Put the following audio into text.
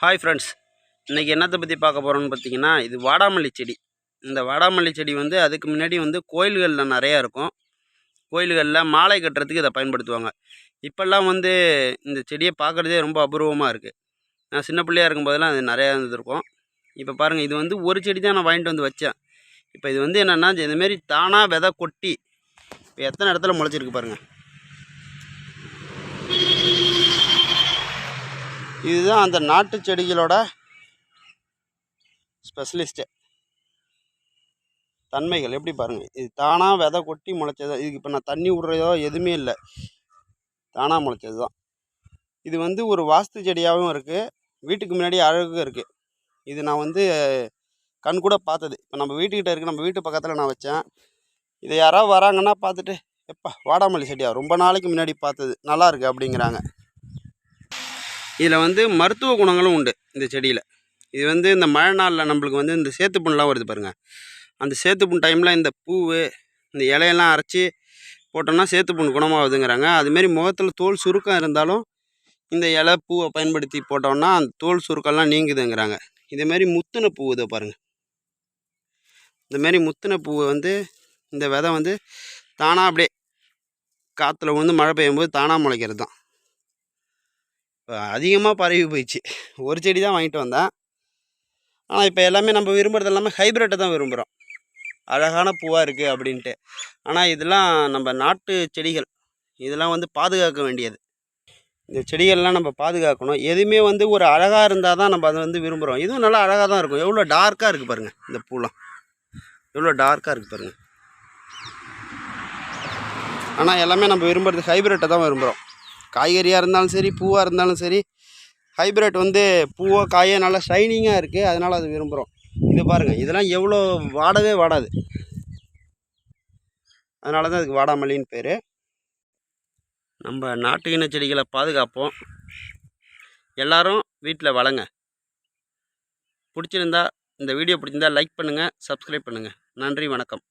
Hi friends, இன்றைக்கி என்னத்தை பற்றி பார்க்க போகிறோன்னு பார்த்தீங்கன்னா, இது வாடாமல்லி செடி. இந்த வாடாமல்லி செடி வந்து அதுக்கு முன்னாடி வந்து கோயில்களில் நிறையா இருக்கும். கோயில்களில் மாலை கட்டுறதுக்கு இதை பயன்படுத்துவாங்க. இப்போல்லாம் வந்து இந்த செடியை பார்க்குறதே ரொம்ப அபூர்வமாக இருக்குது. நான் சின்ன பிள்ளையாக இருக்கும்போதெல்லாம் அது நிறையா இருந்திருக்கும். இப்போ பாருங்கள், இது வந்து ஒரு செடி தான் நான் வாங்கிட்டு வந்து வச்சேன். இப்போ இது வந்து என்னென்னா, இதுமாரி தானாக விதை கொட்டி இப்போ எத்தனை இடத்துல முளைச்சிருக்கு பாருங்கள். இதுதான் அந்த நாட்டு செடிகளோட ஸ்பெஷலிஸ்ட்டு தன்மைகள். எப்படி பாருங்கள், இது தானாக விதை கொட்டி முளைச்சது. இதுக்கு இப்போ நான் தண்ணி விட்றதோ எதுவுமே இல்லை, தானாக முளைச்சது தான். இது வந்து ஒரு வாஸ்து செடியாகவும் இருக்குது, வீட்டுக்கு முன்னாடி அழகும் இருக்குது. இது நான் வந்து கண் கூட பார்த்தது. இப்போ நம்ம வீட்டுக்கிட்ட இருக்குது, நம்ம வீட்டு பக்கத்தில் நான் வச்சேன். இதை யாராவது வராங்கன்னா பார்த்துட்டு, எப்பா வாடாமல்லி செடியா, ரொம்ப நாளைக்கு முன்னாடி பார்த்தது, நல்லா இருக்குது அப்படிங்கிறாங்க. இதில் வந்து மருத்துவ குணங்களும் உண்டு இந்த செடியில். இது வந்து இந்த மழை நாளில் நம்மளுக்கு வந்து இந்த சேத்துப்புண்ணெலாம் வருது பாருங்கள். அந்த சேத்துப்புண் டைமில் இந்த பூவு இந்த இலையெல்லாம் அரைச்சி போட்டோம்னா சேத்துப்புண் குணமாகுதுங்கிறாங்க. அதுமாரி முகத்தில் தோல் சுருக்கம் இருந்தாலும் இந்த இலை பூவை பயன்படுத்தி போட்டோம்னா அந்த தோல் சுருக்கம்லாம் நீங்குதுங்கிறாங்க. இதேமாரி முத்தின பூ இதை பாருங்கள். இந்தமாரி முத்தின பூவை வந்து இந்த விதை வந்து தானாக அப்படியே காற்றுல வந்து மழை பெய்யும்போது தானாக முளைக்கிறது தான். இப்போ அதிகமாக பரவி போயிடுச்சு. ஒரு செடி தான் வாங்கிட்டு வந்தேன். ஆனால் இப்போ எல்லாமே நம்ம விரும்புகிறது எல்லாமே ஹைப்ரிட்டை தான் விரும்புகிறோம், அழகான பூவாக இருக்குது அப்படின்ட்டு. ஆனால் இதெல்லாம் நம்ம நாட்டு செடிகள், இதெல்லாம் வந்து பாதுகாக்க வேண்டியது. இந்த செடிகள்லாம் நம்ம பாதுகாக்கணும். எதுவுமே வந்து ஒரு அழகாக இருந்தால் தான் நம்ம அதை வந்து விரும்புகிறோம். இதுவும் நல்லா அழகாக தான் இருக்கும். எவ்வளோ டார்க்காக இருக்குது பாருங்கள், இந்த பூலாம் எவ்வளோ டார்க்காக இருக்குது பாருங்கள். ஆனால் எல்லாமே நம்ம விரும்புகிறது ஹைப்ரிட்டை தான் விரும்புகிறோம். காய்கறியாக இருந்தாலும் சரி, பூவாக இருந்தாலும் சரி, ஹைப்ரிட் வந்து பூவோ காயோ நல்லா ஷைனிங்காக இருக்குது, அதனால் அது விரும்புகிறோம். இது பாருங்கள், இதெல்லாம் எவ்வளோ வாடவே வாடாது, அதனால தான் அதுக்கு வாடாமல்லின்னு பேர். நம்ம நாட்டு இன செடிகளை பாதுகாப்போம். எல்லோரும் வீட்டில் வளங்க. பிடிச்சிருந்தா இந்த வீடியோ பிடிச்சிருந்தா லைக் பண்ணுங்கள், சப்ஸ்கிரைப் பண்ணுங்கள். நன்றி, வணக்கம்.